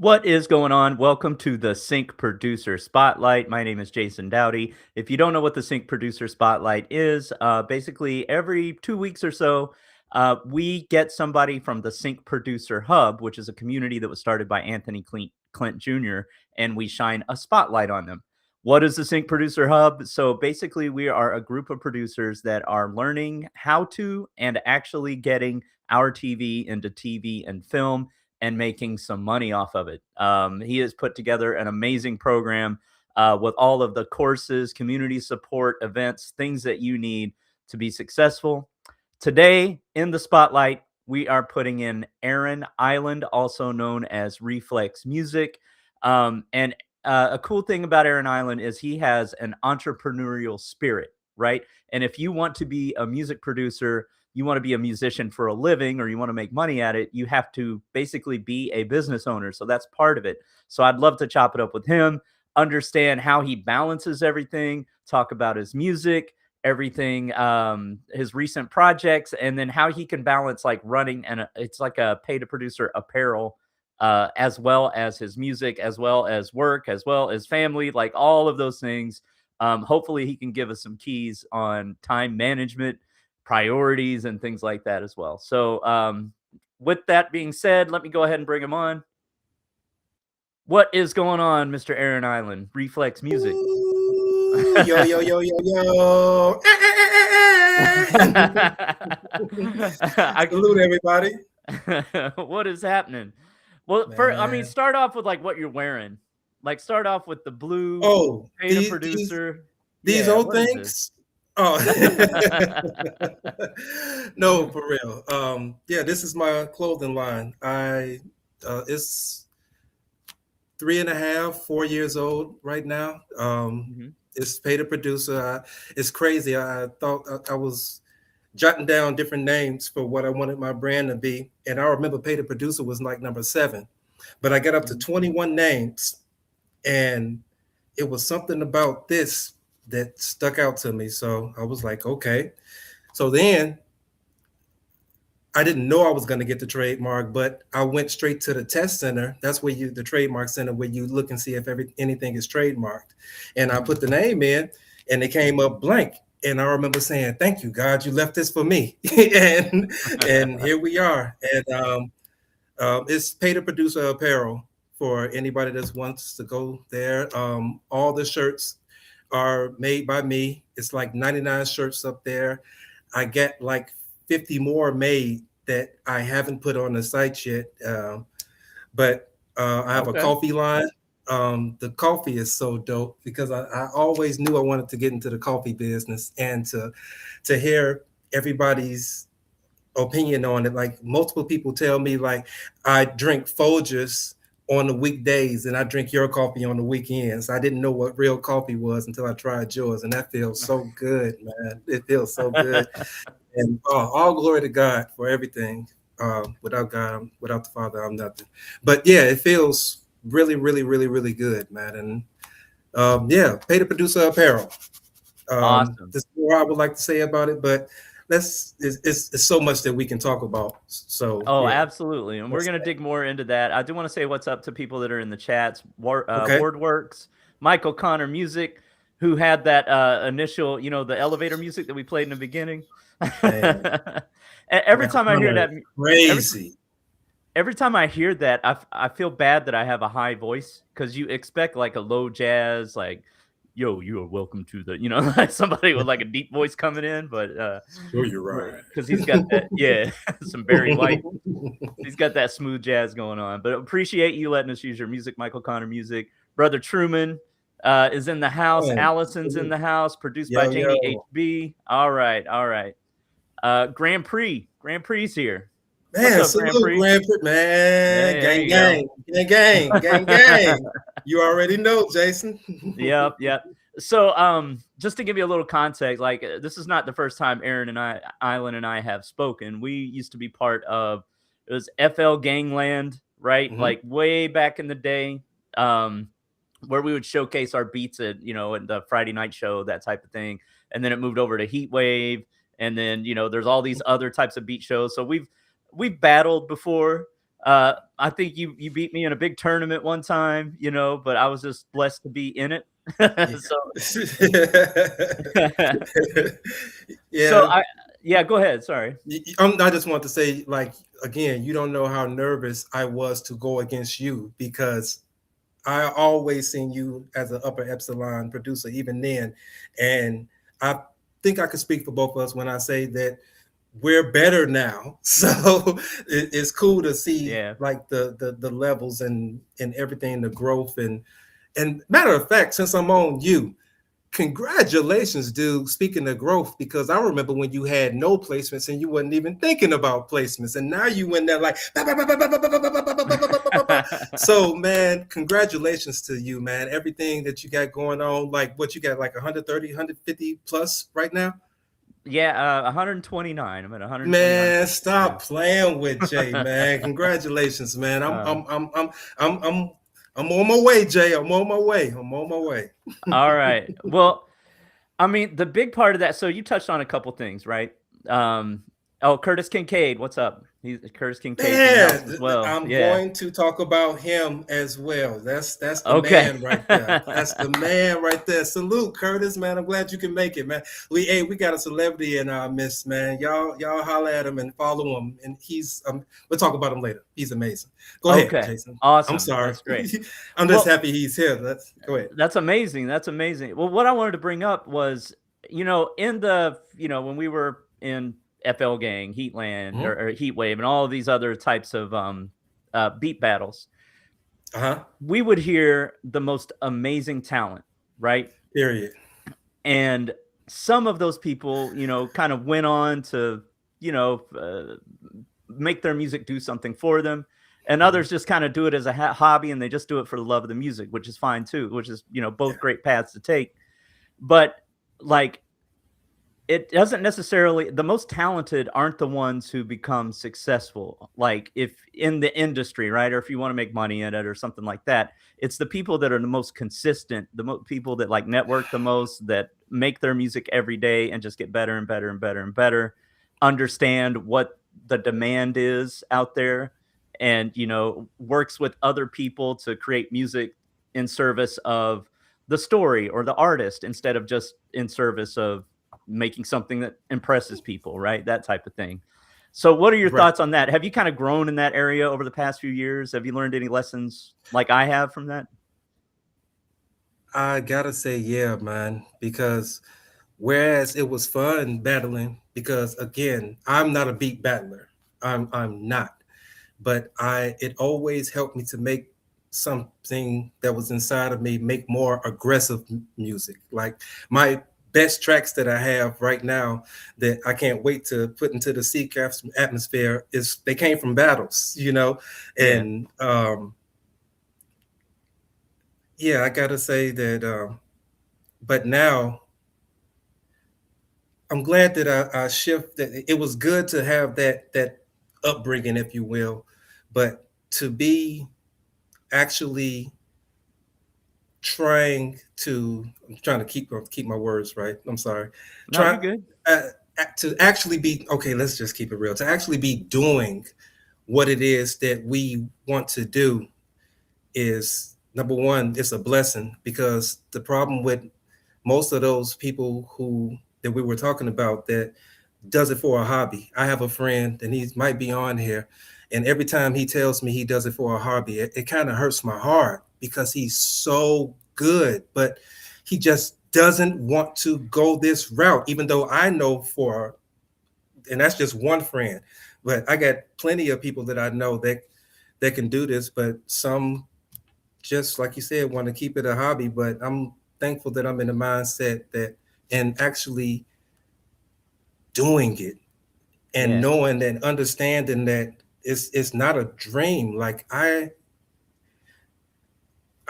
What is going on? Welcome to the Sync Producer Spotlight. My name is Jason Dowty. If you don't know what the Sync Producer Spotlight is, basically every 2 weeks or so, we get somebody from the Sync Producer Hub, which is a community that was started by Anthony Clint Jr., and we shine a spotlight on them. What is the Sync Producer Hub? So basically, we are a group of producers that are learning how to and actually getting our TV into TV and film and making some money off of it. He has put together an amazing program with all of the courses, community support, events, things that you need to be successful. Today, in the spotlight, we are putting in Aaron Island, also known as Reflex Music. And a cool thing about Aaron Island is he has an entrepreneurial spirit, right? And if you want to be a music producer, you want to be a musician for a living, or you want to make money at it, you have to basically be a business owner. So that's part of it. So I'd love to chop it up with him, understand how he balances everything, talk about his music, everything, his recent projects, and then how he can balance like running and it's like a pay to producer apparel, as well as his music, as well as work, as well as family, like all of those things. Hopefully, he can give us some keys on time management, priorities, and things like that as well. So, with that being said, let me go ahead and bring him on. What is going on, Mr. Aaron Island, Reflex Music? Ooh, yo, yo, yo, yo, yo. Salute, everybody. What is happening? Well, I mean, Man. start off with like what you're wearing. Like, start off with the blue Oh, beta these producer. these Yeah, old what is this? things. Oh, no, for real. Yeah, this is my clothing line. It's 3.5, 4 years old right now. Mhm. It's pay to producer. It's crazy. I thought I was jotting down different names for what I wanted my brand to be. And I remember pay to producer was like number 7, but I got up to Mhm. 21 names. And it was something about this that stuck out to me. So I was like, okay. So then I didn't know I was going to get the trademark, but I went straight to the test center. That's where the trademark center, where you look and see if anything is trademarked. And I Mhm. put the name in, and it came up blank. And I remember saying, "Thank you, God, you left this for me." and here we are. And it's pay to producer apparel for anybody that wants to go there. All the shirts are made by me. It's like 99 shirts up there. I get like 50 more made that I haven't put on the site yet. But I have a Okay. coffee line. The coffee is so dope because I always knew I wanted to get into the coffee business and to hear everybody's opinion on it. Like multiple people tell me, like I drink Folgers on the weekdays and I drink your coffee on the weekends. I didn't know what real coffee was until I tried yours, and that feels so good, man. It feels so good. And all glory to God for everything. Without God, without the Father, I'm nothing. But yeah, it feels really, really, really, really good, man. And yeah, pay to producer apparel. Awesome. There's more I would like to say about it, but it's so much that we can talk about. So Oh, yeah, absolutely, and we're that's gonna that. dig more into that. I do wanna say what's up to people that are in the chats. Okay. Wordworks, Michael Connor Music, who had that, initial, the elevator music that we played in the beginning. Man, Every Michael time I hear Connor is that, every crazy. every time I hear that, I feel bad that I have a high voice because you expect like a low jazz, like, "Yo, you are welcome to the," like somebody with like a deep voice coming in, but Sure, you're right. because he's got that, yeah, some Barry White. He's got that smooth jazz going on. But appreciate you letting us use your music, Michael Connor Music. Brother Truman is in the house. Man, Allison's in the house. Produced by yo, Janie yo. HB. All right, all right. Grand Prix. Grand Prix's here. What's Man, up, Grand salute, Prix? Grandpa. Man, Hey, there gang, you go. gang, gang, gang, gang, gang. You already know, Jason. Yep, yep. So, just to give you a little context, like this is not the first time Island and I have spoken. We used to be part of it was FL Gangland, right? Mhm. Like way back in the day, um, where we would showcase our beats at the Friday night show, that type of thing. And then it moved over to Heat Wave, and then there's all these other types of beat shows. So we've battled before. I think you beat me in a big tournament one time, but I was just blessed to be in it. Yeah. So so Yeah. yeah, go ahead. Sorry. I just want to say, like, again, you don't know how nervous I was to go against you because I always seen you as an upper epsilon producer, even then. And I think I could speak for both of us when I say that we're better now. So it's cool to see Yeah. like the levels and everything, the growth and matter of fact, since I'm on you, congratulations, dude. Speaking of growth, because I remember when you had no placements and you wasn't even thinking about placements, and now you went there like. So, man, congratulations to you, man. Everything that you got going on, like what you got, like 130, 150 plus right now. Yeah, 129. I'm at 129. Man, stop playing with Jay, man. Congratulations, man. Uh, I'm on my way, Jay. I'm on my way. I'm on my way. all right. Well, I mean, the big part of that. So you touched on a couple things, right? Um, oh, Curtis Kincaid, what's up? Curtis Kincaid's in the house as Man, well. I'm Yeah. going to talk about him as well. That's the Okay. man right there. That's the man right there. Salute, Curtis, man. I'm glad you can make it, man. We got a celebrity in our midst, man. Y'all holler at him and follow him. And he's we'll talk about him later. He's amazing. Go ahead, Okay. Jason. I'm Awesome. sorry. That's great. I'm just Well, happy he's here. Let's go ahead. that's amazing. That's amazing. Well, what I wanted to bring up was, in when we were in FL Gang, Heatland, Mm-hmm. or Heat Wave, and all of these other types of beat battles, Uh-huh. we would hear the most amazing talent, right? Period. And some of those people, kind of went on to, you know, uh, make their music do something for them. And Mm-hmm. others just kind of do it as a hobby, and they just do it for the love of the music, which is fine too, which is, Yeah. both great paths to take. But like, it doesn't necessarily, the most talented aren't the ones who become successful, like if in the industry, right? Or if you want to make money in it or something like that. It's the people that are the most consistent, people that like network the most, that make their music every day and just get better and better and better and better, understand what the demand is out there, and works with other people to create music in service of the story or the artist, instead of just in service of making something that impresses people, right? That type of thing. So, what are your Right. thoughts on that? Have you kind of grown in that area over the past few years? Have you learned any lessons like I have from that? I gotta say, yeah, man, because whereas it was fun battling, because again, I'm not a beat battler. I'm not. But I it always helped me to make something that was inside of me make more aggressive music. Like my best tracks that I have right now that I can't wait to put into the Seacraft atmosphere is they came from battles, Yeah, and yeah, I gotta say that. But now I'm glad that I shift. That it was good to have that upbringing, if you will, but to be actually I'm trying to keep my words right. I'm sorry. no, Try you're good. uh, to actually be okay. Let's just keep it real. To actually be doing what it is that we want to do is number one. It's a blessing because the problem with most of those people who that we were talking about that does it for a hobby. I have a friend and he might be on here, and every time he tells me he does it for a hobby, it kind of hurts my heart because he's so good, but he just doesn't want to go this route, even though I know and that's just one friend, but I got plenty of people that I know that can do this, but some just like you said want to keep it a hobby. But I'm thankful that I'm in the mindset that and actually doing it and Yeah, knowing and understanding that it's not a dream. Like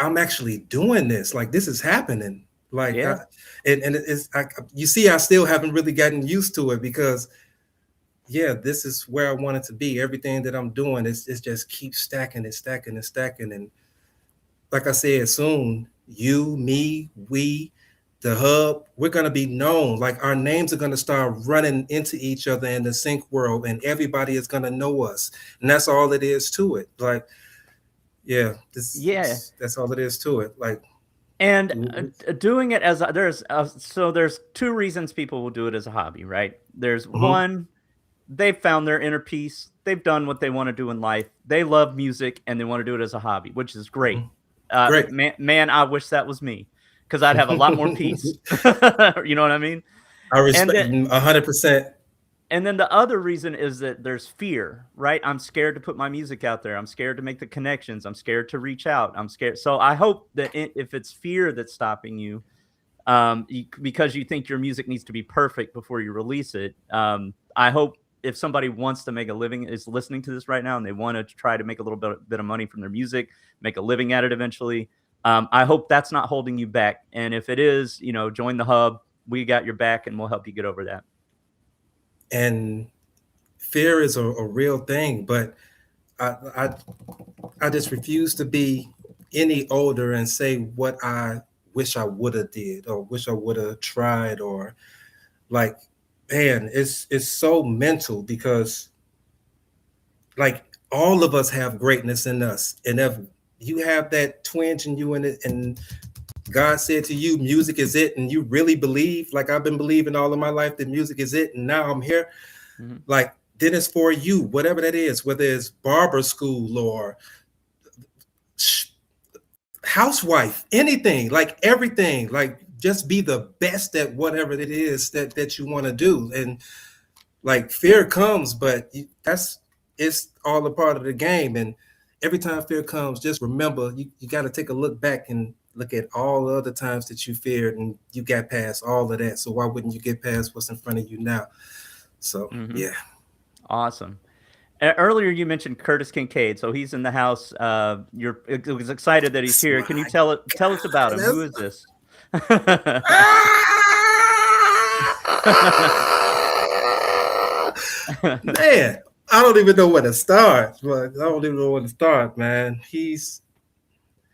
I'm actually doing this. Like this is happening. Like yeah, and you see, I still haven't really gotten used to it because yeah, this is where I want it to be. Everything that I'm doing is just keep stacking and stacking and stacking. And like I said, soon you, me, we, the hub, we're going to be known. Like our names are going to start running into each other in the sync world, and everybody is going to know us. And that's all it is to it. Like, yeah, Yeah. that's all it is to it. Like, And doing it as there's two reasons people will do it as a hobby, right? There's mhm, one, they've found their inner peace. They've done what they want to do in life. They love music and they want to do it as a hobby, which is great. mhm. Great. Man, I wish that was me because I'd have a lot more peace. You know what I mean? I And respect then 100%. and then the other reason is that there's fear, right? I'm scared to put my music out there. I'm scared to make the connections. I'm scared to reach out. I'm scared. So I hope that if it's fear that's stopping you, because you think your music needs to be perfect before you release it. I hope if somebody wants to make a living, is listening to this right now, and they want to try to make a little bit of money from their music, make a living at it eventually. I hope that's not holding you back. And if it is, join the hub. We got your back, and we'll help you get over that. And fear is a real thing, but I, I I just refuse to be any older and say what I wish I would have did or wish I would have tried, or like, man, it's so mental because like all of us have greatness in us, and if you have that twinge in you in it, and God said to you, music is it, and you really believe, like I've been believing all of my life that music is it, and now I'm here, Mhm. like then it's for you, whatever that is, whether it's barber school or housewife, anything, like everything, like just be the best at whatever it is that you want to do. And like fear comes, but that's it's all a part of the game. And every time fear comes, just remember you got to take a look back and look at all the other times that you feared and you got past all of that. So why wouldn't you get past what's in front of you now? So Mhm. yeah. Awesome. Earlier, you mentioned Curtis Kincaid, so he's in the house. You're was excited that he's That's here. my Can you tell us about God. him? Who is this? Man, I don't even know where to start. But I don't even know where to start, man. He's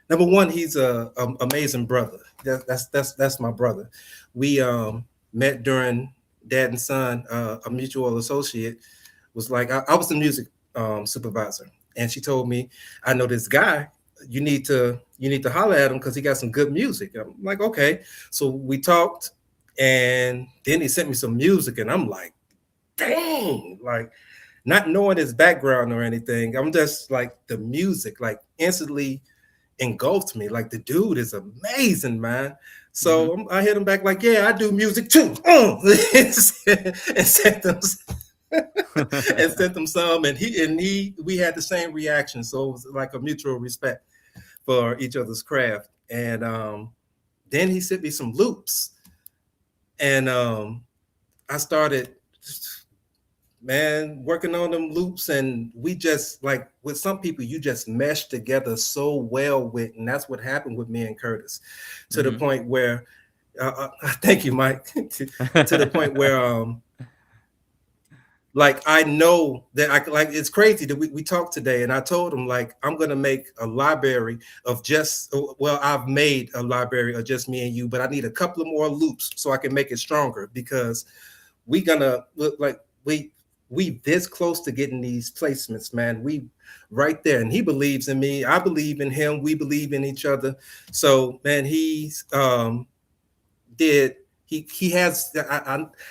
number one. He's a amazing brother. That's my brother. We met during dad and son. A mutual associate was like, I was the music supervisor, and she told me, I know this guy. You need to holler at him because he got some good music. I'm like, okay. So we talked, and then he sent me some music, and I'm like, dang, like not knowing his background or anything. I'm just like the music, like instantly engulfed me. Like the dude is amazing, man. Hmm. So I hit him back like, yeah, I do music too. And sent them and sent them some, and we had the same reaction. So it was like a mutual respect for each other's craft. And then he sent me some loops, and I started, man, working on them loops, and we just like with some people you just mesh together so well with, and that's what happened with me and Curtis, to the Hmm. point where thank you, Mike. To the point where like I know that I like, it's crazy that we talked today, and I told him like I'm gonna make a library of just, well, I've made a library of just me and you, but I need a couple of more loops so I can make it stronger, because we gonna look like we this close to getting these placements, man. We right there, and he believes in me, I believe in him, we believe in each other. So man, he's did he has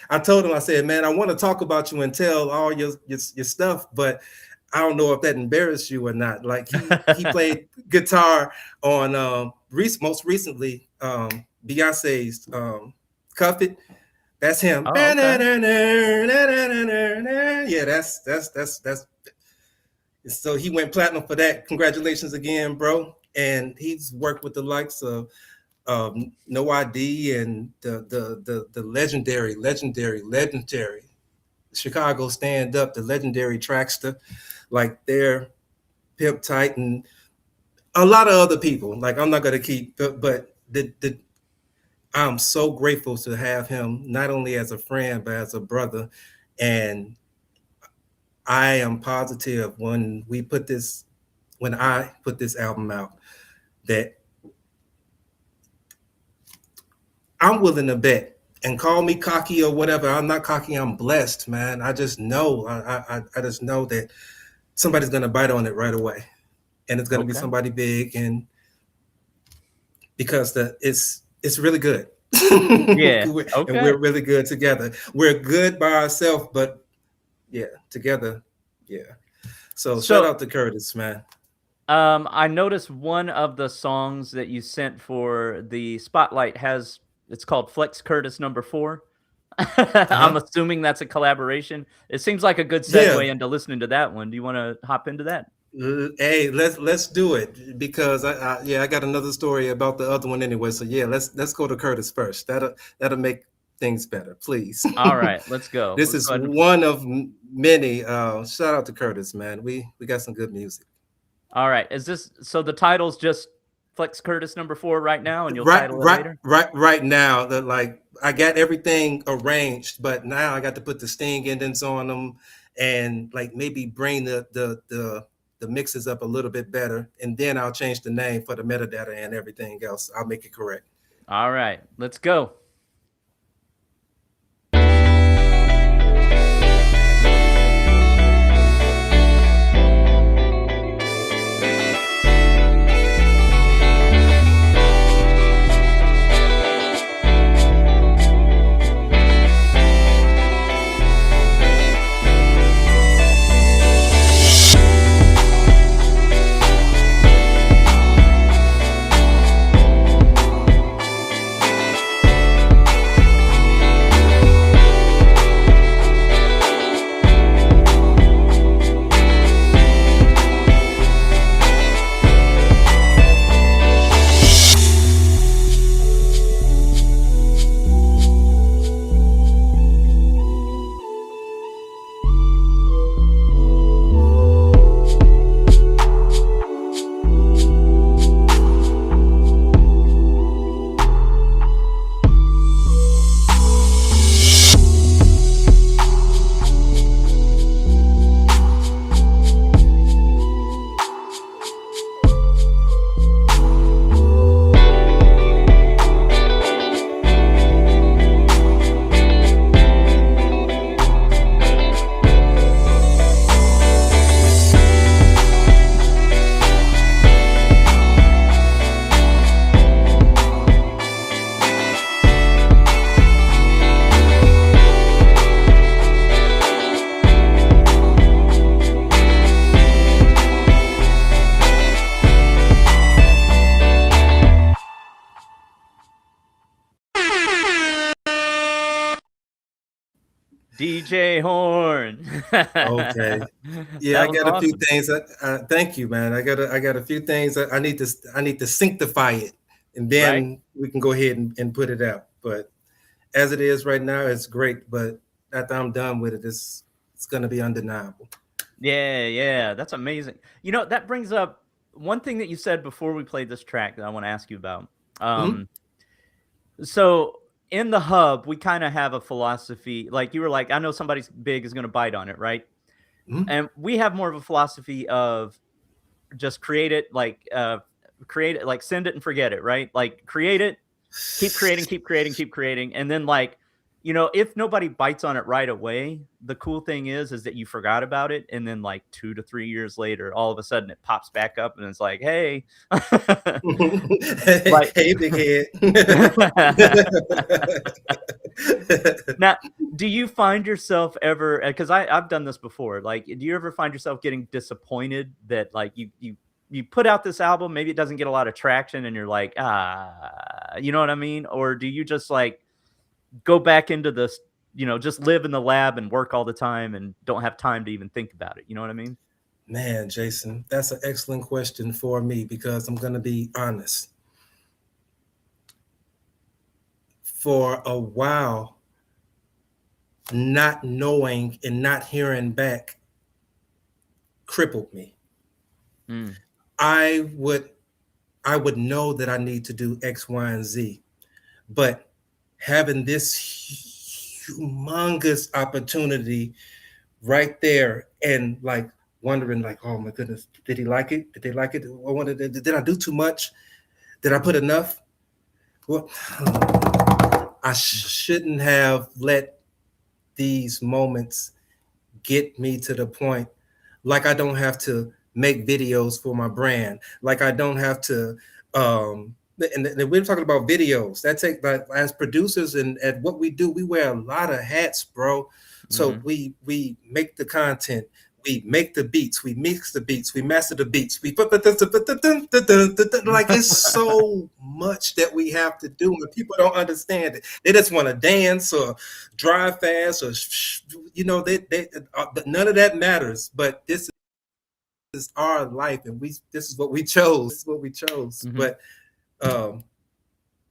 I told him, I said, man, I want to talk about you and tell all your stuff, but I don't know if that embarrassed you or not. Like he played guitar on most recently Beyonce's Cuff It. That's him. Oh, okay. Yeah, that's so he went platinum for that. Congratulations again, bro. And he's worked with the likes of No ID and the legendary Chicago Stand Up, the legendary Trackster, like their Pimp Titan, a lot of other people. Like I'm not gonna keep, but the I'm so grateful to have him not only as a friend but as a brother. And I am positive when I put this album out, that I'm willing to bet, and call me cocky or whatever. I'm not cocky. I'm blessed, man. I just know. I just know that somebody's gonna bite on it right away, and it's gonna be Okay. somebody big, and because it's really good. and Yeah. Okay. we're really good together. We're good by ourselves, but yeah, together, yeah. So shout So, out to Curtis, man. I noticed one of the songs that you sent for the spotlight has it's called Flex Curtis number 4. I'm Uh-huh. assuming that's a collaboration. It seems like a good Yeah. segue into listening to that one. Do you wanna hop into that? Hey, let's do it because I got another story about the other one anyway. So yeah, let's go to Curtis first. That'll make things better, please. Alright, let's go. This Let's is go ahead and one of many. Shout out to Curtis, man. We got some good music. alright, is this so the title's just Flex Curtis number 4 right now, and you'll Right, title it right, later? right now. That like I got everything arranged, but now I got to put the sting endings on them, and like maybe bring the mixes up a little bit better, and then I'll change the name for the metadata and everything else. I'll make it correct. Alright, let's go. DJ Horn. Okay. Yeah, That I was got a few awesome, things. Thank you, man. I got a few things that I need to sanctify it, and right? then we can go ahead and put it out. But as it is right now, it's great. But after I'm done with it, it's gonna be undeniable. Yeah, yeah, that's amazing. You know, that brings up one thing that you said before we played this track that I wanna ask you about. Mhm, So in the hub, we kinda have a philosophy like, you were like, "I know somebody's big is gonna bite on it," right? mhm. And we have more of a philosophy of just create it, like, send it and forget it, right? Like, create it, keep creating, keep creating, keep creating, and then, like, if nobody bites on it right away, the cool thing is that you forgot about it, and then, like, 2 to 3 years later, all of a sudden, it pops back up, and it's like, "Hey." Hey, Like hey, big head. now, do you find yourself ever? Because I've done this before, like, do you ever find yourself getting disappointed that, like, you put out this album, maybe it doesn't get a lot of traction, and you're like, "Ah," you know what I mean? Or do you just, like, go back into this, just live in the lab and work all the time and don't have time to even think about it, you know what I mean? Man, Jason, that's an excellent question for me because I'm gonna be honest. For a while, not knowing and not hearing back crippled me. Mm, I would I would know that I need to do X, Y, and Z, but having this humongous opportunity right there and like wondering like, oh my goodness, did he like it? Did they like it? I wondered, did I do too much? Did I put enough? Well, I shouldn't have let these moments get me to the point, like I don't have to make videos for my brand, like I don't have to and we're talking about videos that take, like, as producers and at what we do, we wear a lot of hats, bro. So Mhm. we make the content, we make the beats, we mix the beats, we master the beats, we put like, it's so much that we have to do, and people don't understand it. They just want to dance or drive fast or but none of that matters. But this is our life, and we this is what we chose. This is what we chose. Mhm. But um,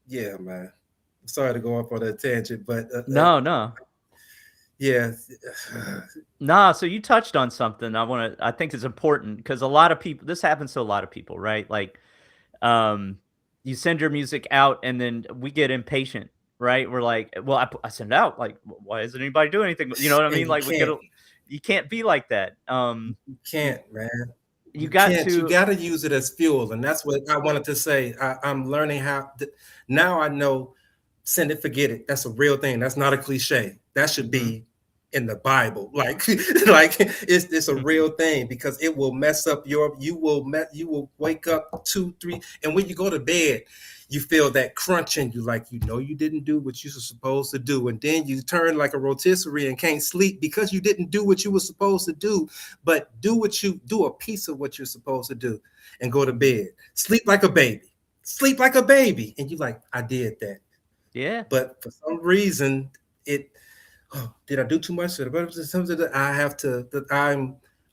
yeah, man. Sorry to go off on a tangent, but No, no. yeah, Nah, so you touched on something I think is important because a lot of people this happens to a lot of people, right? Like, um, you send your music out and then we get impatient, right? We're like, "Well, I sent it out, like, why isn't anybody doing anything?" You know what I and mean? Like, you can't be like that. you You can't, man. you You got can't. You to got to use it as fuel, and that's what I wanted to say. I'm learning how. Now I know. Send it, forget it. That's a real thing. That's not a cliche. That should Mhm. be in the Bible. Like, like it's a real thing, because it will mess up your. You will wake up 2, 3, and when you go to bed, you feel that crunch in you, like, you didn't do what you were supposed to do, and then you turn like a rotisserie and can't sleep because you didn't do what you were supposed to do. But do a piece of what you're supposed to do, and go to bed. Sleep like a baby. Sleep like a baby, and you like, I did that. Yeah. But for some reason, it did I do too much? Something that I have to that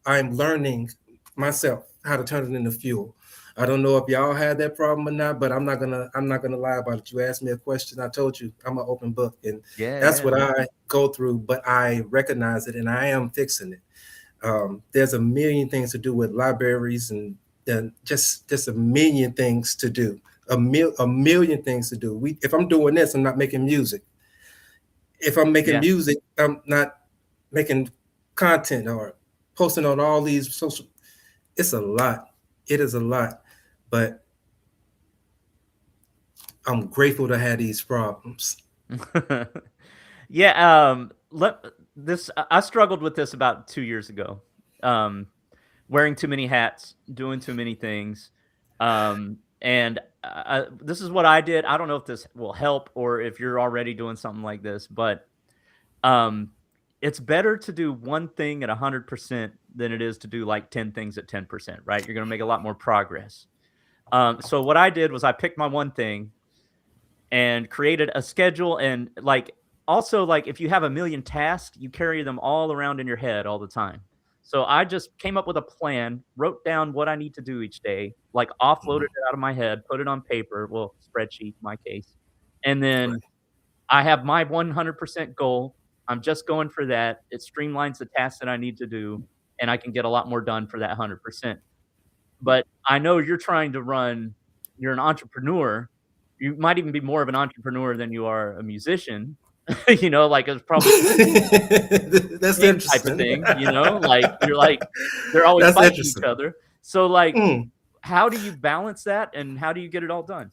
I'm learning myself how to turn it into fuel. I don't know if y'all had that problem or not, but I'm not gonna lie about it. You asked me a question, I told you I'm an open book, and Yeah, that's yeah, what no. I go through. But I recognize it, and I am fixing it. There's a million things to do with libraries, and just a million things to do. A million things to do. If I'm doing this, I'm not making music. If I'm making Yeah. music, I'm not making content or posting on all these social. It's a lot. It is a lot, but I'm grateful to have these problems. Yeah, let this I struggled with this about 2 years ago. Um, wearing too many hats, doing too many things, and, this is what I did. I don't know if this will help or if you're already doing something like this, but, um, it's better to do one thing at 100% than it is to do, like, 10 things at 10%, right? You're gonna make a lot more progress. So what I did was I picked my one thing and created a schedule and like also like if you have a million tasks, you carry them all around in your head all the time. So I just came up with a plan, wrote down what I need to do each day, like offloaded Mhm. it out of my head, put it on paper, well, spreadsheet in my case. And then Right. I have my 100% goal. I'm just going for that. It streamlines the tasks that I need to do and I can get a lot more done for that 100%. But I know you're an entrepreneur. You might even be more of an entrepreneur than you are a musician, like, it's probably That's same type of interesting. thing, like, you're like they're always That's fighting each interesting. other. So, like, Mm. how do you balance that, and how do you get it all done?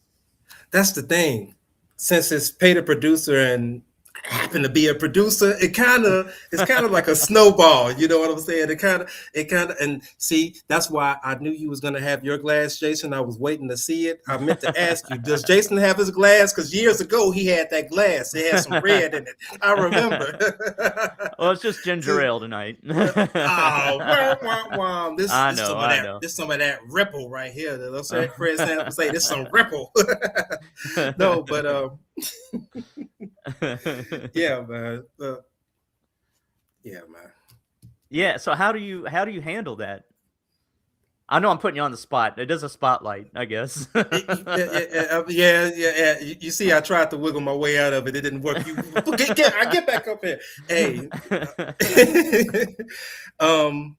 That's the thing. Since it's pay the producer and I happen to be a producer, it's kind of like a snowball. You know what I'm saying? It kind of and see, that's why I knew you was gonna have your glass, Jason. I was waiting to see it. I meant to ask you, does Jason have his glass? Because years ago he had that glass. It had some red in it. I remember. Well, it's just ginger ale tonight. Oh, wah, wah, wah. This I this know, some of I that know. this some of that ripple right here. That say Fred Sanford say this some ripple. No, but yeah, man. Yeah, man. Yeah, so how do you handle that? I know I'm putting you on the spot. It is a spotlight, I guess. Yeah. You see, I tried to wiggle my way out of it. It didn't work. I get back up here. Hey, um,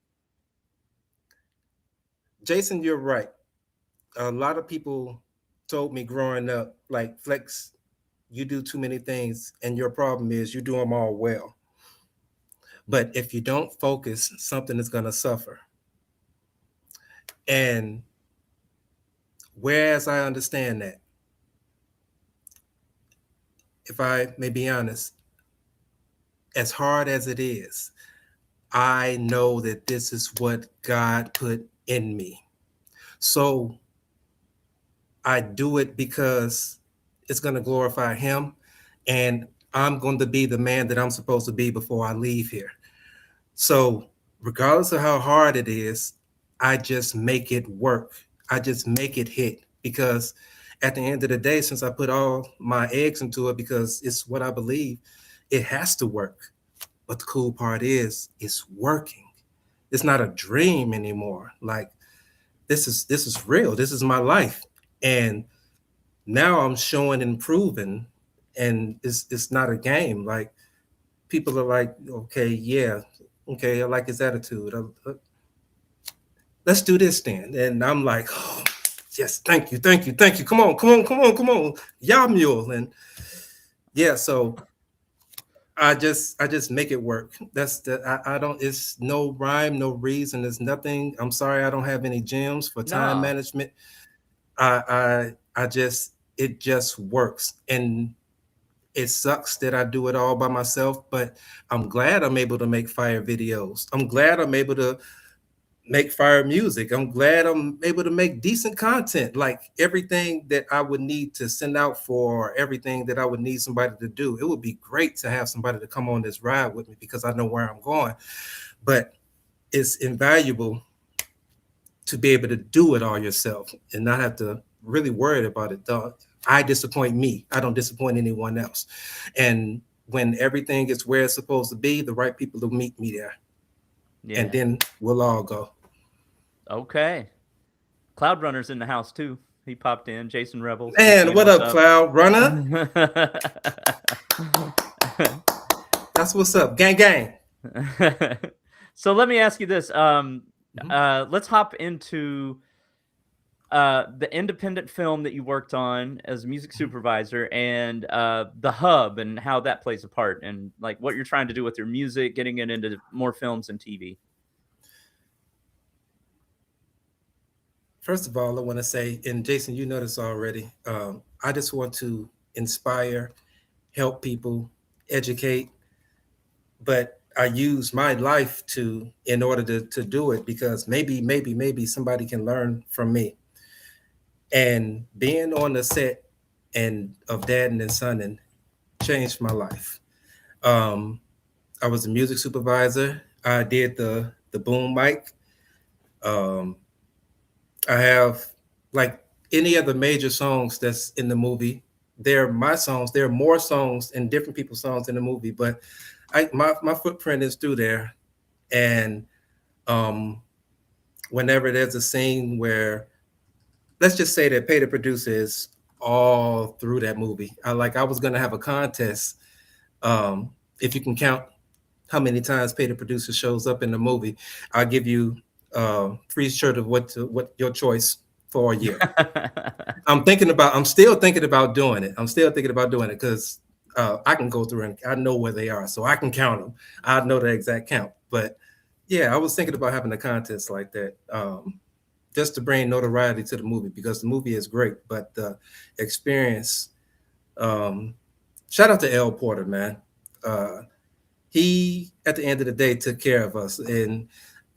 Jason, you're right. A lot of people told me growing up, like, Flex, you do too many things, and your problem is you do them all well. But if you don't focus, something is going to suffer. And whereas I understand that, if I may be honest, as hard as it is, I know that this is what God put in me. So I do it because it's going to glorify Him, and I'm going to be the man that I'm supposed to be before I leave here. So, regardless of how hard it is, I just make it work. I just make it hit because at the end of the day, since I put all my eggs into it because it's what I believe, it has to work. But the cool part is it's working. It's not a dream anymore. Like this is real. This is my life. And now I'm showing and proving, and it's not a game. Like people are like, okay, yeah, okay, I like his attitude. Let's do this then. And I'm like, oh, yes, thank you, thank you, thank you. Come on, come on, come on, come on, y'all mule. And yeah, so I just make it work. That's the I don't. It's no rhyme, no reason. There's nothing. I'm sorry, I don't have any gems for time No. management. I just it just works, and it sucks that I do it all by myself. But I'm glad I'm able to make fire videos. I'm glad I'm able to make fire music. I'm glad I'm able to make decent content, like everything that I would need to send out for, everything that I would need somebody to do. It would be great to have somebody to come on this ride with me because I know where I'm going. But it's invaluable to be able to do it all yourself and not have to really worry about it. Though I disappoint me, I don't disappoint anyone else. And when everything is where it's supposed to be, the right people will meet me there, and Yeah. then we'll all go. Okay. Cloud Runner's in the house too. He popped in. Jason Rebels just And saying what what's up, up. Cloud Runner? That's what's up, gang, gang. So let me ask you this. Mhm. Let's hop into the independent film that you worked on as a music supervisor and the hub and how that plays a part and like what you're trying to do with your music, getting it into more films and TV. First of all, I want to say, and Jason, you know this already. I just want to inspire, help people, educate, but I use my life to in order to do it because maybe somebody can learn from me. And being on the set and of Dad and Son and changed my life. Um, I was a music supervisor. I did the boom mic. Um, I have like any of the major songs that's in the movie. They're my songs. There are more songs and different people's songs in the movie, but my footprint is through there. And um, whenever there's a scene where, let's just say that Pay the Producer is all through that movie. I was gonna have a contest. If you can count how many times Pay the Producer shows up in the movie, I'll give you free shirt of what your choice for a year. I'm still thinking about doing it. I'm still thinking about doing it because I can go through and I know where they are, so I can count them. I know the exact count. But yeah, I was thinking about having a contest like that, just to bring notoriety to the movie because the movie is great, but the experience. Um, Shout out to L Porter, man. Uh, he at the end of the day took care of us, and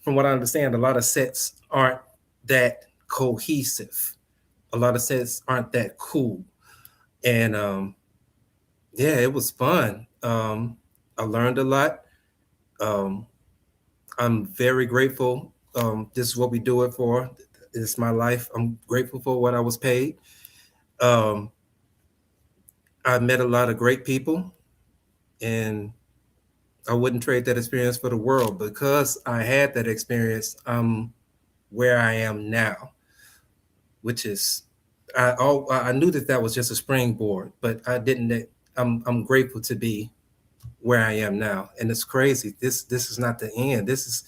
from what I understand, a lot of sets aren't that cohesive. A lot of sets aren't that cool, and yeah, it was fun. I learned a lot. Um, I'm very grateful. This is what we do it for. It's my life. I'm grateful for what I was paid. Um, I met a lot of great people, and I wouldn't trade that experience for the world because I had that experience. I'm where I am now, which is I knew that that was just a springboard, but I didn't. I'm grateful to be where I am now, and it's crazy. This is not the end. This is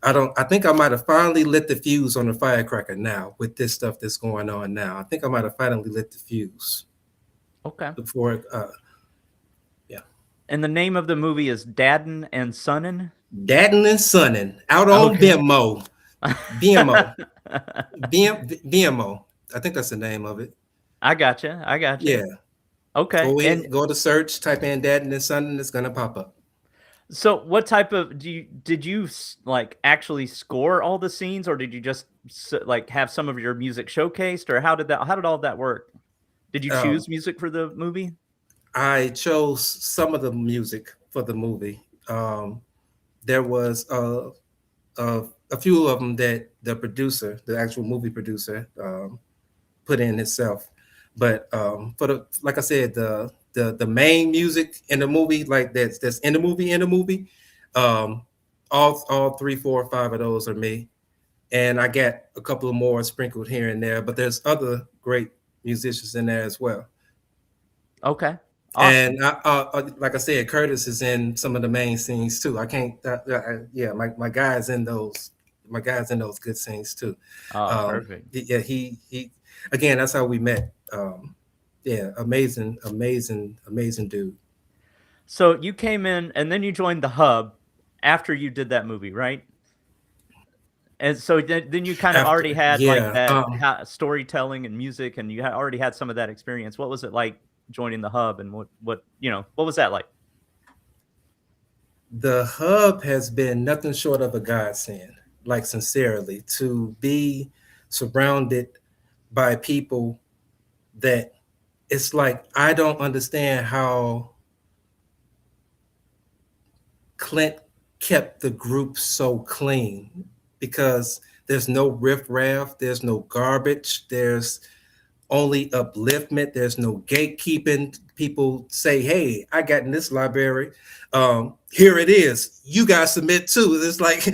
I don't. I think I might have finally lit the fuse on the firecracker now with this stuff that's going on now. I think I might have finally lit the fuse Okay. before. Yeah, And the name of the movie is Dadden and Sonnen. Dadding and Sunning out on Okay. BMO, BMO. I think that's the name of it. I gotcha. I gotcha. Yeah. Okay. And Go to search, type in Dad and His Son, and it's gonna pop up. so what type of did you like actually score all the scenes, or did you just like have some of your music showcased, or how did all of that work? Did you Um, choose music for the movie? I chose some of the music for the movie. There was a few of them that the producer, the actual movie producer, put in himself. But for the like I said, the main music in the movie, like that's in the movie, um, all three, four, five of those are me, and I got a couple of more sprinkled here and there. But there's other great musicians in there as well. Okay. Awesome. And like I said, Curtis is in some of the main scenes too. I can't, yeah, my guys in those, my guys in those good scenes too. Oh, perfect. Yeah, he, again, that's how we met. Yeah, amazing dude. So you came in and then you joined the hub after you did that movie, right? And so then you kind of already After, had like yeah, that storytelling and music, and you already had some of that experience. What was it like joining the hub, and what was that like? the hub has been nothing short of a godsend. Like sincerely, to be surrounded by people that it's like I don't understand how Clint kept the group so clean because there's no riffraff, there's no garbage, there's only upliftment, there's no gatekeeping. People say, "Hey, I got in this library. Here it is. You guys submit too." It's like,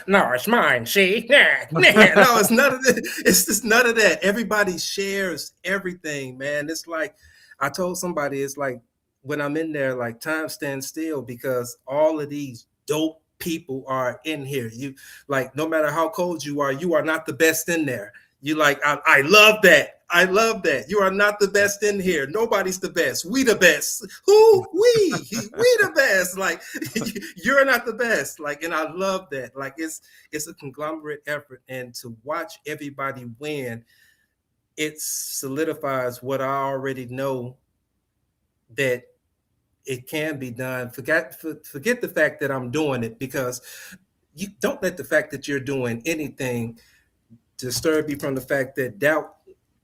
no, it's mine. See, no, it's none of that. It's just none of that. Everybody shares everything, man. It's like I told somebody, it's like when I'm in there, like time stands still because all of these dope people are in here. You like, no matter how cold you are not the best in there. You like, I love that. I love that. You are not the best in here. Nobody's the best. We the best. Who? We the best. Like you're not the best. Like, and I love that. Like it's a conglomerate effort. And to watch everybody win, it solidifies what I already know that it can be done. Forget the fact that I'm doing it because you don't let the fact that you're doing anything disturb you from the fact that doubt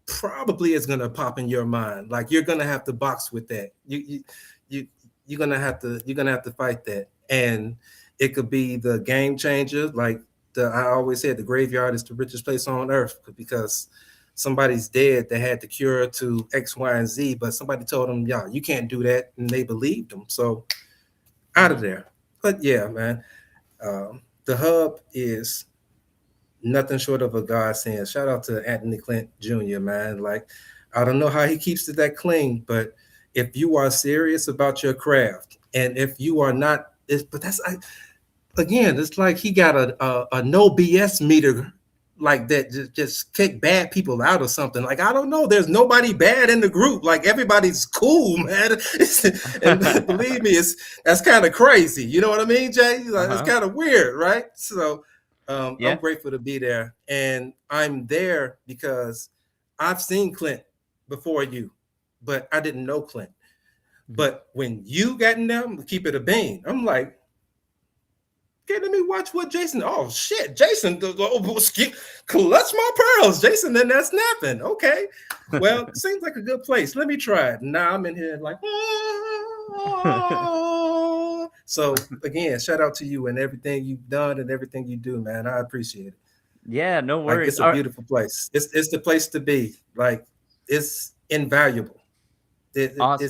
probably is going to pop in your mind. Like you're going to have to box with that. You you're going to have to fight that. And it could be the game changer. Like I always said, the graveyard is the richest place on earth because somebody's dead that had the cure to X, Y, and Z, but somebody told them, "Yeah, you can't do that," and they believed them. So out of Mhm. there. But yeah, man, the hub is nothing short of a godsend. Shout out to Anthony Clint Jr., man. Like, I don't know how he keeps it that clean, but if you are serious about your craft, and if you are not, but that's again, it's like he got a no BS meter like that, just kick bad people out or something. Like I don't know, there's nobody bad in the group. Like everybody's cool, man. And believe me, that's kind of crazy. You know what I mean, Jay? Like, it's Uh-huh. kind of weird, right? So I'm Yeah. grateful to be there, and I'm there because I've seen Clint before you, but I didn't know Clint. Mhm. But when you got in there, keep it a bean. I'm like, okay, let me watch what Jason. Oh shit, Jason, clutch my pearls. Jason, then that's snapping. Okay, well, seems like a good place. Let me try it. Now I'm in here like, oh. So again, shout out to you and everything you've done and everything you do, man. I appreciate it. Yeah, no Like worries. it's a beautiful place. It's the place to be. Like it's invaluable. Awesome.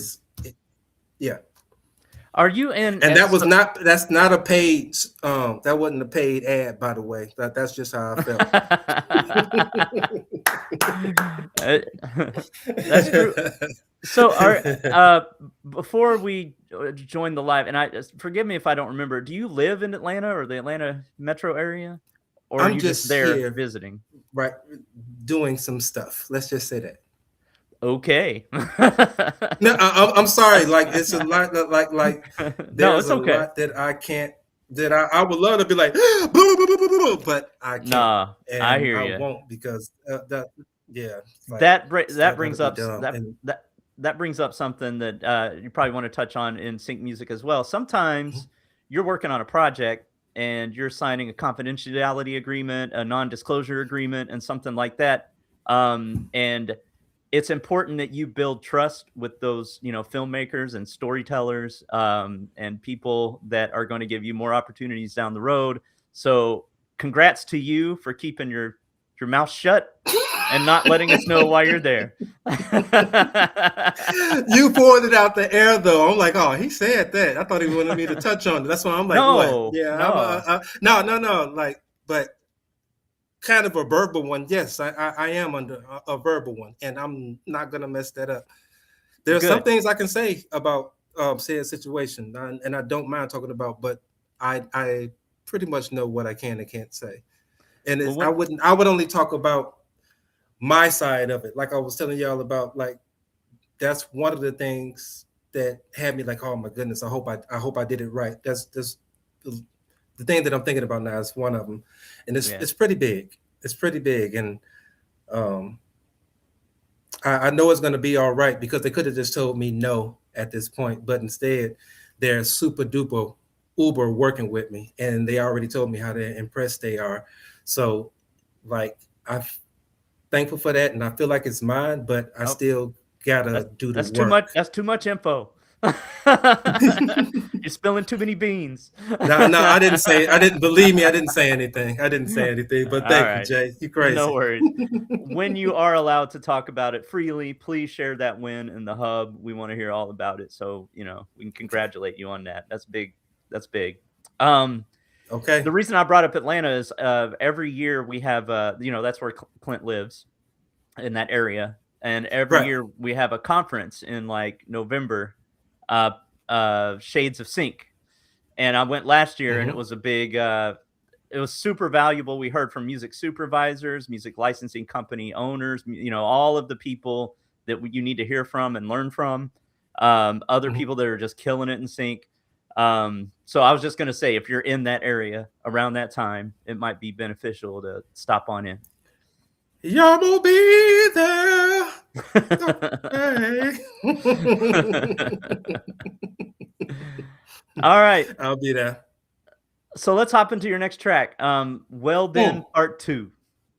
Yeah. Are you in And and that was so not that's not a paid that wasn't a paid ad, by the way. That's just how I felt. Uh, That's true. So are before we join the live, and forgive me if I don't remember, do you live in Atlanta or the Atlanta metro area? Or are I'm you just just there here, visiting? right, doing some stuff. Let's just say that. Okay. No, I'm sorry. Like it's a lot. Like No, there's it's a okay. lot that I can't. That I would love to be like, blah, blah, blah, blah, blah, but I can't, Nah, I and hear I you. won't because that yeah, it's like That that'll brings be up dumb. And that that brings up something that you probably want to touch on in sync music as well. Sometimes you're working on a project and you're signing a confidentiality agreement, a non-disclosure agreement, and something like that. And it's important that you build trust with those, filmmakers and storytellers, and people that are going to give you more opportunities down the road. So, congrats to you for keeping your mouth shut and not letting us know why you're there. You poured it out the air, though. I'm like, oh, he said that. I thought he wanted me to touch on it. That's why I'm like, what? No, Yeah, no. no. Like, but kind of a verbal one. Yes, I am under a verbal one, and I'm not gonna mess that up. There's some Good. things I can say about said situation, and I don't mind talking about, but I pretty much know what I can and can't say, and Well, I would only talk about my side of it, like I was telling y'all about. Like, that's one of the things that had me like, oh my goodness, I hope I did it right. That's the thing that I'm thinking about now is one of them, and it's pretty big. It's pretty big, and um, I know it's going to be all right because they could have just told me no at this point, but instead they're super duper uber working with me, and they already told me how impressed they are. So, like, I'm thankful for that, and I feel like it's mine, but I still gotta do the that's too work. much. That's too much info. You're spilling too many beans. No, I didn't say. I didn't believe me. I didn't say anything. But thank you, Jay. You crazy. No worries. When you are allowed to talk about it freely, please share that win in the hub. We want to hear all about it. So, we can congratulate you on that. That's big. That's big. Okay. The reason I brought up Atlanta is every year we have, that's where Clint lives, in that area. And every year we have a conference in like November, Shades of Sync. And I went last year, and it was a big, it was super valuable. We heard from music supervisors, music licensing company owners, all of the people that you need to hear from and learn from, other people that are just killing it in sync. So I was just going to say, if you're in that area around that time, it might be beneficial to stop on in. Y'all will be there. All right. I'll be there. So let's hop into your next track. Well Then Part 2.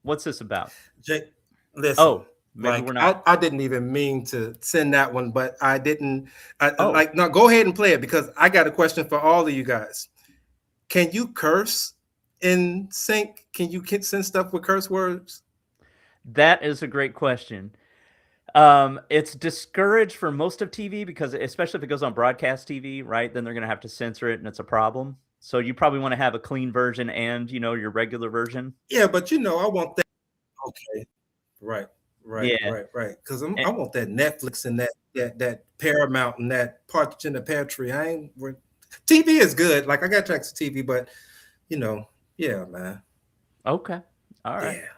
What's this about? Jake, listen. Maybe we're not. I didn't even mean to send that one, but I didn't. No, go ahead and play it because I got a question for all of you guys. Can you curse in sync? Can you send stuff with curse words? That is a great question. It's discouraged for most of TV because, especially if it goes on broadcast TV, right? Then they're going to have to censor it, and it's a problem. So you probably want to have a clean version and, your regular version. Yeah, but I want that. Okay, right. Because I want that Netflix and that Paramount and that Partridge in the Pear Tree. TV is good. Like, I got tracks of TV, but yeah, man. Okay, all right. Yeah.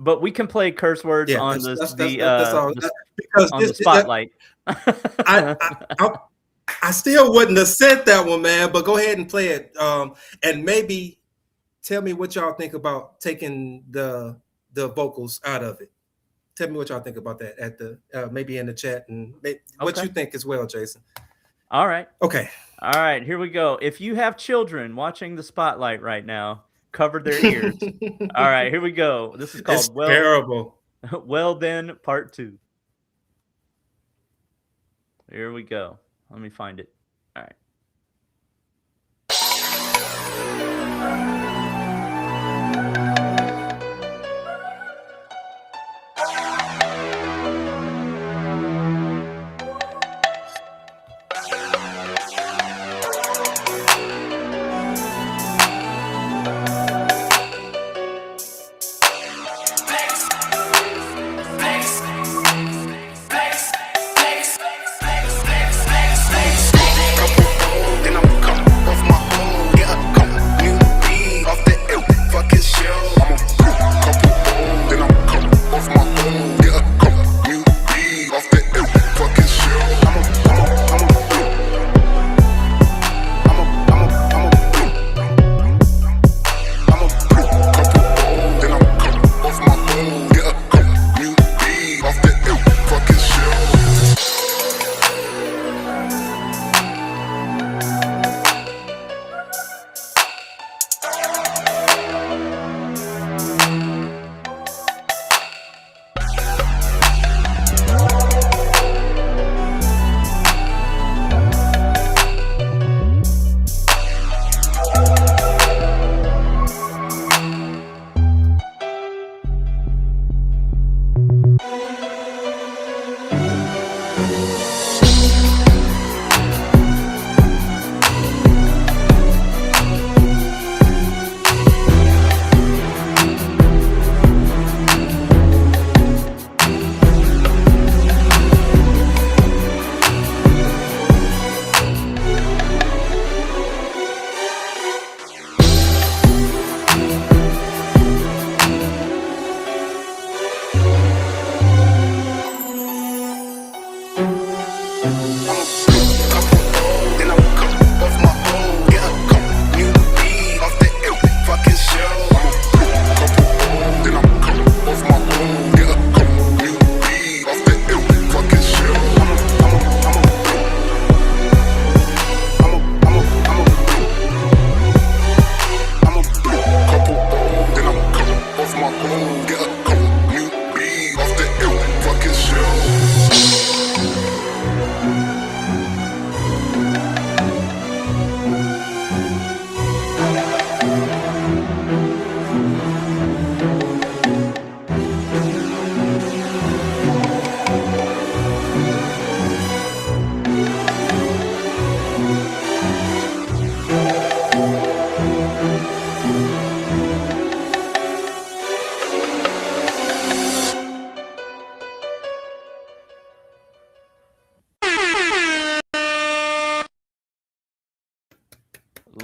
But we can play curse words on the spotlight. I still wouldn't have said that one, man. But go ahead and play it, and maybe tell me what y'all think about taking the vocals out of it. Tell me what y'all think about that at the maybe in the chat, and what you think as well, Jason. All right. Okay. All right. Here we go. If you have children watching the spotlight right now, cover their ears. All right, here we go. This is called terrible. Well Then Part 2. Here we go. Let me find it. All right.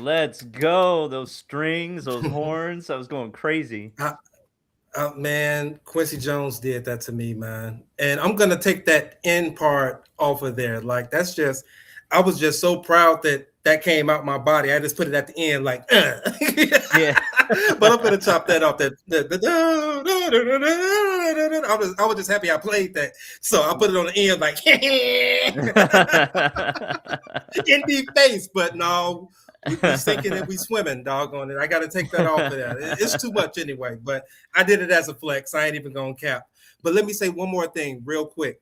Let's go. Those strings, those horns. I was going crazy. Man, Quincy Jones did that to me, man. And I'm gonna take that end part off of there. Like that's just, I was just so proud that that came out my body. I just put it at the end, like, Yeah. but I'm gonna chop that off. I was just happy I played that, so I put it on the end, like, in the face. But no, we sinking and we swimming, doggone it. I got to take that off of that. It's too much anyway. But I did it as a flex. I ain't even gonna cap. But let me say one more thing, real quick.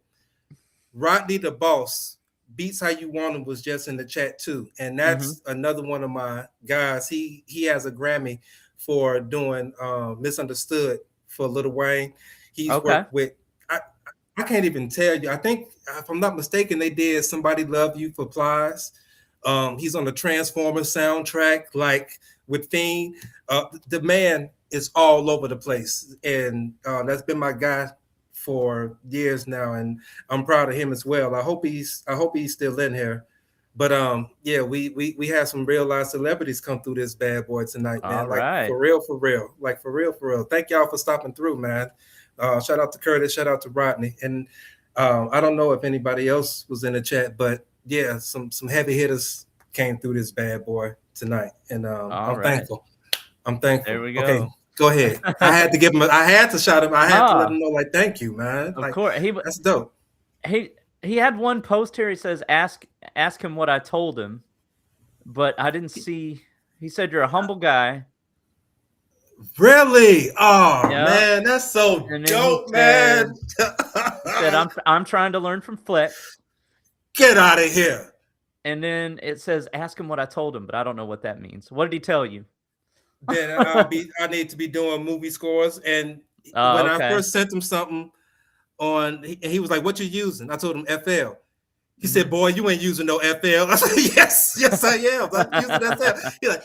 Rodney the Boss, Beats How You Want Him, was just in the chat too, and that's another one of my guys. He has a Grammy for doing Misunderstood for Lil Wayne. He's worked with. I can't even tell you. I think, if I'm not mistaken, they did Somebody Love You for Plies. He's on the Transformers soundtrack, like with Fiend. The man is all over the place, and that's been my guy for years now, and I'm proud of him as well. I hope he's still in here. But yeah, we had some real live celebrities come through this bad boy tonight, man. All Like right. for real, like for real. Thank y'all for stopping through, man. Shout out to Curtis, shout out to Rodney, and I don't know if anybody else was in the chat, but yeah, some heavy hitters came through this bad boy tonight, and I'm thankful. I'm thankful. There we go. Okay, go ahead. I had to give him. I had to shout him. I had to let him know, like, thank you, man. Of course, that's dope. He had one post here. He says, "Ask him what I told him," but I didn't see. He said, "You're a humble guy." Really? Oh man, that's so dope, man. He said, "I'm trying to learn from Flex." Get out of here. And then it says, "Ask him what I told him," but I don't know what that means. What did he tell you? Then I need to be doing movie scores. And when I first sent him something on, he was like, "What you using?" I told him FL. He said, "Boy, you ain't using no FL." I said, "Yes, I am. I'm using FL." He's like,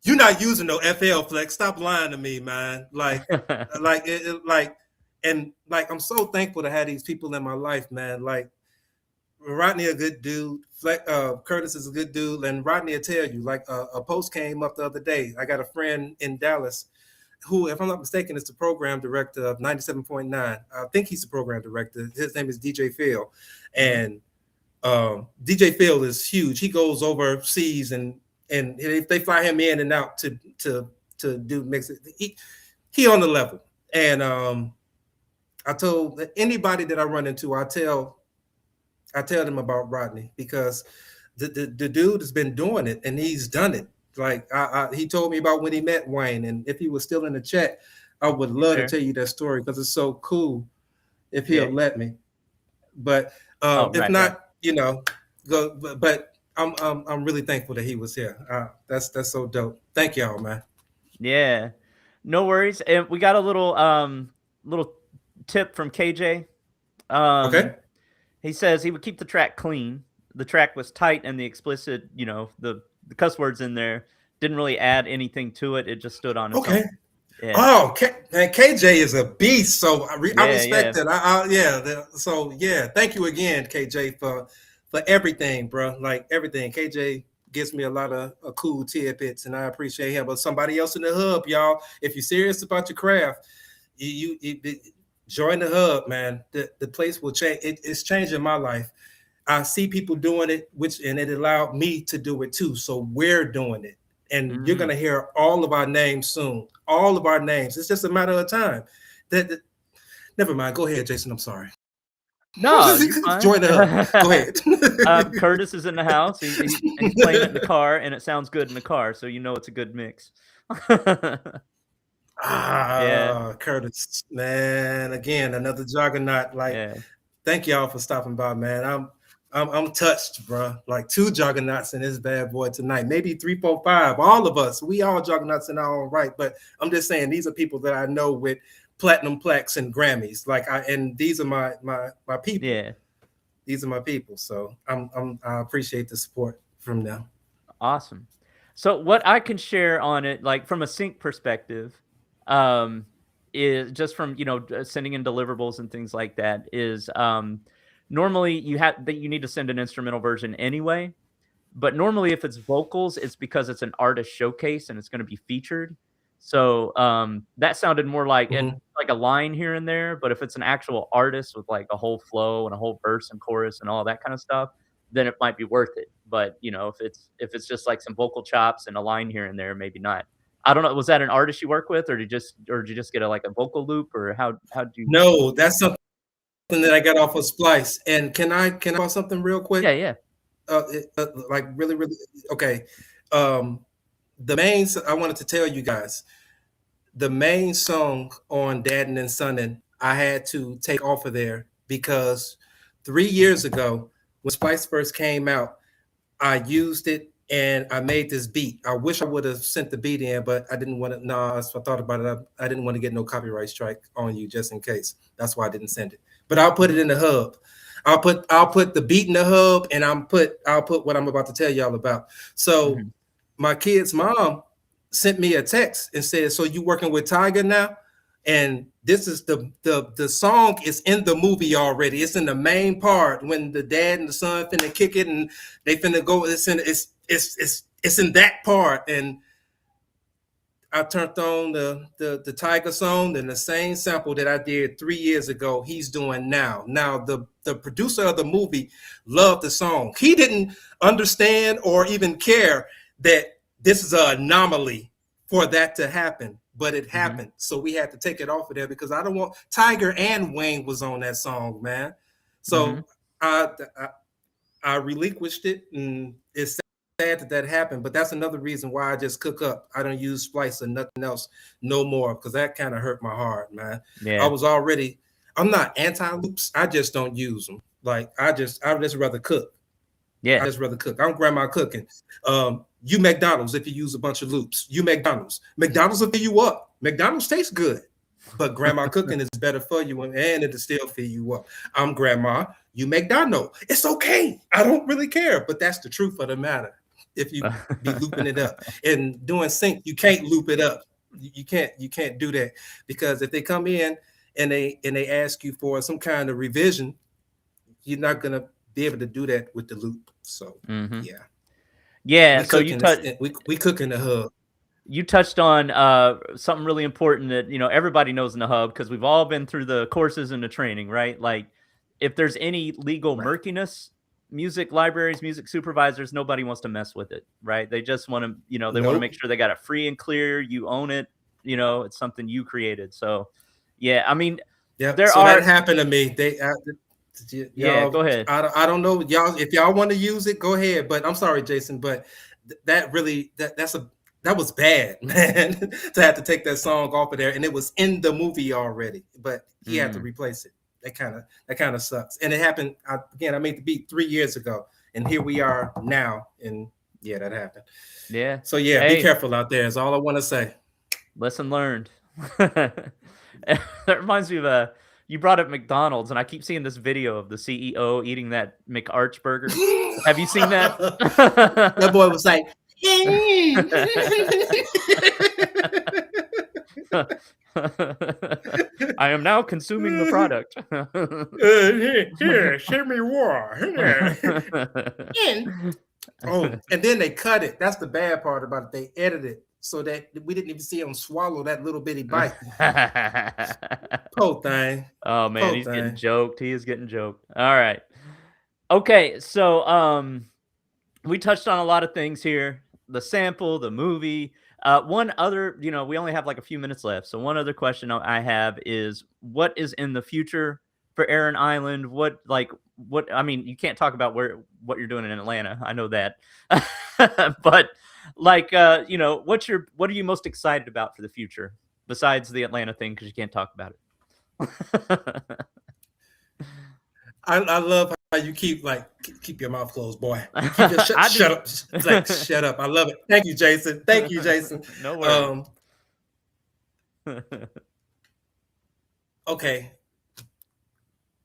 "You're not using no FL, Flex. Stop lying to me, man." Like, I'm so thankful to have these people in my life, man. Like, Rodney a good dude. Curtis is a good dude, and Rodney will tell you. Like, a post came up the other day. I got a friend in Dallas who, if I'm not mistaken, is the program director of 97.9. I think he's the program director. His name is DJ Phil, and DJ Phil is huge. He goes overseas, and if they fly him in and out to do mixes, he on the level. And I told anybody that I run into, I tell them about Rodney, because the dude has been doing it and he's done it. Like he told me about when he met Wayne, and if he was still in the chat, I would love to tell you that story, because it's so cool if he'll let me. But if not, you know, go. But I'm really thankful that he was here. That's so dope. Thank y'all, man. Yeah, no worries. And we got a little tip from KJ. Okay. He says he would keep the track clean. The track was tight, and the explicit, the cuss words in there didn't really add anything to it. It just stood on its own. Yeah. Oh, man, KJ is a beast, so I respect it. So yeah, thank you again, KJ, for everything, bro. Like everything. KJ gives me a lot of cool tidbits, and I appreciate him. But somebody else in the hub, y'all, if you're serious about your craft, you join the hub, man. The place will change. It's changing my life. I see people doing it, and it allowed me to do it too. So we're doing it, and you're gonna hear all of our names soon. All of our names. It's just a matter of time. Never mind. Go ahead, Jason. I'm sorry. No, join the hub. Go ahead. Curtis is in the house. He's playing it in the car, and it sounds good in the car, so you know it's a good mix. Curtis, man, again, another juggernaut. Like, thank y'all for stopping by, man. I'm touched, bro. Like 2 juggernauts in this bad boy tonight. Maybe 3, 4, 5. All of us, we all juggernauts in our own right. But I'm just saying, these are people that I know with platinum plaques and Grammys. Like, and these are my people. Yeah, these are my people. So I appreciate the support from them. Awesome. So what I can share on it, like from a sync perspective, is just from sending in deliverables and things like that, is normally you need to send an instrumental version anyway, But normally if it's vocals, it's because it's an artist showcase and it's gonna be featured. So, that sounded more like and Mhm. like a line here and there, but if it's an actual artist with, like, a whole flow and a whole verse and chorus and all that kinda stuff, then it might be worth it. But, if it's just, like, some vocal chops and a line here and there, maybe not. I don't know, was that an artist you work with, or did you just get like, a vocal loop, or how'd you. No, that's something that I got off of Splice. And can I about something real quick? Yeah, yeah. Like really, really okay. Um, the main I wanted to tell you guys the main song on Dad and Son, I had to take off of there because 3 years ago, when Spice first came out, I used it and I made this beat. I wish I would have sent the beat in, but I didn't want to. No, as I thought about it, I didn't want to get no copyright strike on you just in case. That's why I didn't send it. But I'll put it in the hub. I'll put the beat in the hub, and I'll put what I'm about to tell y'all about. So Mhm. my kid's mom sent me a text and said, "So you working with Tiger now?" And this is the song is in the movie already. It's in the main part when the dad and the son finna kick it and they finna go. It's in that part. And I turned on the Tiger song and the same sample that I did 3 years ago. He's doing now. Now the producer of the movie loved the song. He didn't understand or even care that this is an anomaly for that to happen, but it Mhm. happened. So we had to take it off of there because I don't want Tiger and Wayne was on that song, man. Mhm. So I I relinquished it, and it's sad that that happened. But that's another reason why I just cook up. I don't use Splice or nothing else no more because that kind of hurt my heart, man. I Yeah. was already. I'm not anti loops. I just don't use them. Like I just rather cook. Yeah. I just rather cook. I'm grandma cooking. You McDonald's if you use a bunch of loops. You McDonald's. McDonald's will fill you up. McDonald's tastes good, but grandma cooking is better for you and it'll still fill you up. I'm grandma. You McDonald's. It's okay. I don't really care, but that's the truth of the matter. If you be looping it up and doing sync, you can't loop it up. You can't do that because if they come in and they ask you for some kind of revision, you're not gonna be able to do that with the loop. So Mhm. yeah, Yeah, we so cooking this. We cooking the hub. you touched on, something really important that, everybody knows in the hub because 'cause we've all been through the courses and the training, right? Like, if there's any legal Right. murkiness, music libraries, music supervisors, nobody wants to mess with it, right? They just wanna, they wanna make Nope. sure they got it free and clear, you own it, it's something you created, so, yeah, I mean, Yep. there So that are. happened to me. Yeah, Y'all. go ahead. I don't know y'all. If y'all want to use it, go ahead. But I'm sorry, Jason. But that really that was bad, man. To have to take that song off of there, and it was in the movie already. But he had to Mm, replace it. That kind of sucks. And it happened again. I made the beat 3 years ago, and here we are now. And yeah, that happened. yeah. So yeah, be Hey, careful out there. Is all I want to say. lesson learned. That reminds me of, you brought up McDonald's, and I keep seeing this video of the CEO eating that McArch burger. Have you seen that? That boy was like, I am now consuming the product. here, show me war. Oh, and then they cut it. That's the bad part about it. They edited it so that we didn't even see him swallow that little bitty bite. Poor thing. Oh, man, Poor he's getting thing. joked. He is getting joked. Alright. Okay, so, we touched on a lot of things here, the sample, the movie. One other, we only have like a few minutes left. So one other question I have is, what is in the future for Aaron Island? I mean, you can't talk about what you're doing in Atlanta. I know that. But like, what are you most excited about for the future besides the Atlanta thing? Cause you can't talk about it. I love how you keep your mouth closed, boy. Keep your I shut do. up. It's like shut up. I love it. Thank you, Jason. Thank you, Jason. No worries. Um, okay.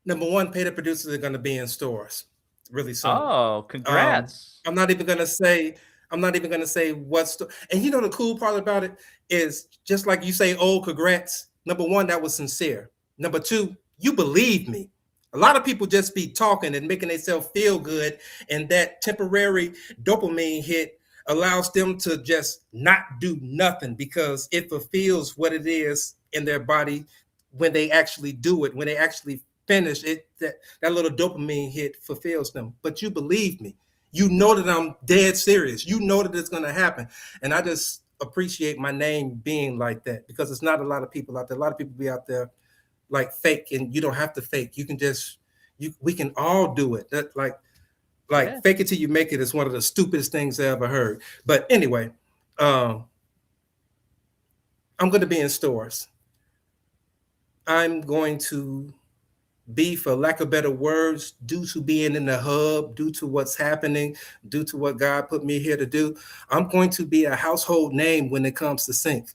Number one, paid producers are gonna be in stores really soon. Oh, Um, congrats. I'm not even gonna say I'm not even gonna say what store. And you know the cool part about it is just like you say, oh, congrats. Number one, that was sincere. Number two, you believe me. A lot of people just be talking and making themselves feel good, and that temporary dopamine hit allows them to just not do nothing because it fulfills what it is in their body when they actually do it, when they actually finish it. That little dopamine hit fulfills them. But you believe me, you know that I'm dead serious. You know that it's going to happen, and I just appreciate my name being like that because it's not a lot of people out there. A lot of people be out there like fake, and you don't have to fake. You can just we can all do it. That Yeah. fake it till you make it is one of the stupidest things I ever heard. But anyway, um, I'm going to be in stores. I'm going to be, for lack of better words, due to being in the hub, due to what's happening, due to what God put me here to do. I'm going to be a household name when it comes to sync.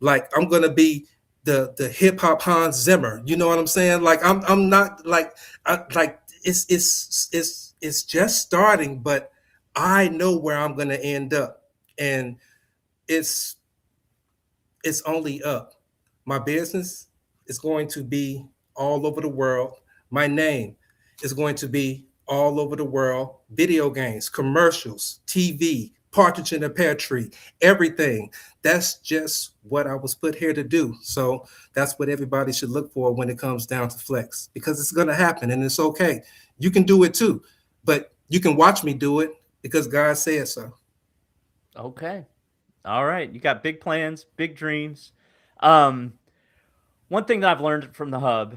Like I'm gonna be the hip hop Hans Zimmer. You know what I'm saying? Like I'm not like it's just starting, but I know where I'm gonna end up, and it's it's only up. My business is going to be all over the world. My name is going to be all over the world. Video games, commercials, TV, Partridge in a Pear Tree, everything. That's just what I was put here to do. So that's what everybody should look for when it comes down to Flex, because it's going to happen and it's okay. You can do it too, but you can watch me do it because God said so. Okay. All right. You got big plans, big dreams. Um, One thing that I've learned from the hub,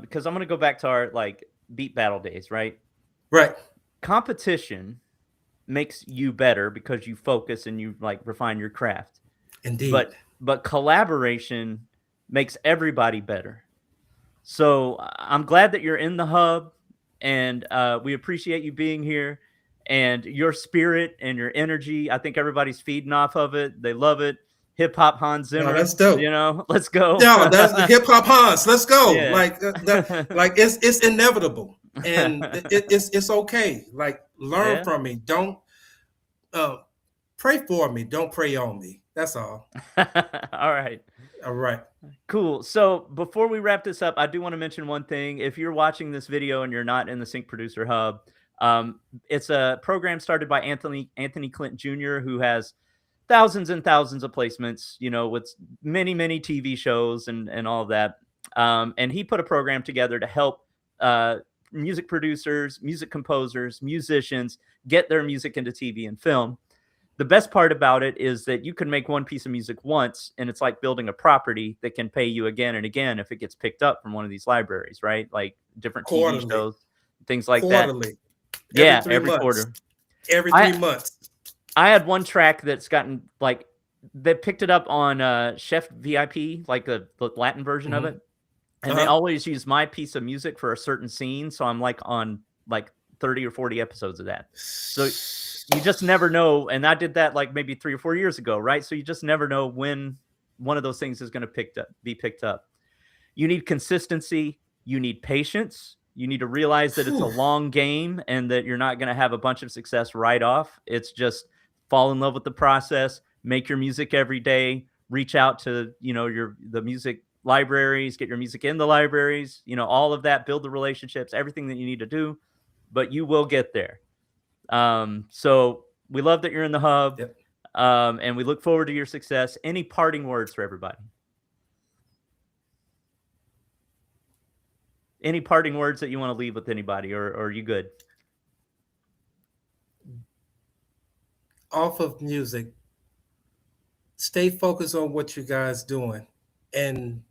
because I'm going to go back to our like beat battle days, right? Right. Competition makes you better because you focus and you like refine your craft. Indeed. But collaboration makes everybody better. So I'm glad that you're in the hub, and we appreciate you being here and your spirit and your energy. I think everybody's feeding off of it. They love it. Hip hop Hans No, Zimmer, that's dope. you know, let's go. No, that's the hip hop Hans. Let's go. Yeah. Like like it's inevitable, and it's okay. Like learn Yeah. from me. Don't uh, pray for me. Don't pray on me. That's all. All right. All right. Cool. So before we wrap this up, I do want to mention one thing. If you're watching this video and you're not in the Sync Producer Hub, um, it's a program started by Anthony Clinton Jr., who has thousands and thousands of placements, you know, with many TV shows and all of that. And he put a program together to help uh, music producers, music composers, musicians get their music into TV and film. The best part about it is that you can make one piece of music once, and it's like building a property that can pay you again and again if it gets picked up from one of these libraries, right? Like different TV Quarterly. shows, things like that. Quarterly. Every Yeah, three every months. quarter. Every I 3 months. I had one track that's gotten like they picked it up on Chef VIP, like the Latin version of Mm-hmm. it, and they Uh-huh. always use my piece of music for a certain scene, so I'm like on like 30 or 40 episodes of that. So you just never know, and I did that like maybe 3 or 4 years ago, right? So you just never know when one of those things is going to be picked up. You need consistency, you need patience, you need to realize that it's a Whew. long game and that you're not going to have a bunch of success right off. It's just fall in love with the process, make your music every day, reach out to, you know, the music libraries, get your music in the libraries, you know, all of that, build the relationships, everything that you need to do, but you will get there. So we love that you're in the hub, Yep. and we look forward to your success. Any parting words for everybody? Any parting words that you want to leave with anybody, or are you good? Off of music, stay focused on what you guys doing, and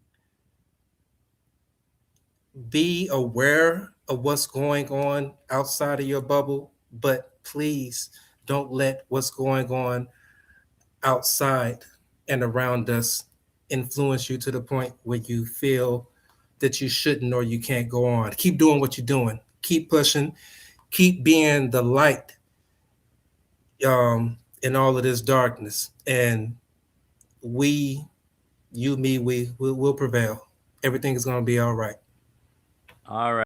be aware of what's going on outside of your bubble, but please don't let what's going on outside and around us influence you to the point where you feel that you shouldn't or you can't go on. Keep doing what you're doing. Keep pushing. Keep being the light in all of this darkness. And we, you, me, we'll prevail. Everything is going to be all right. All right.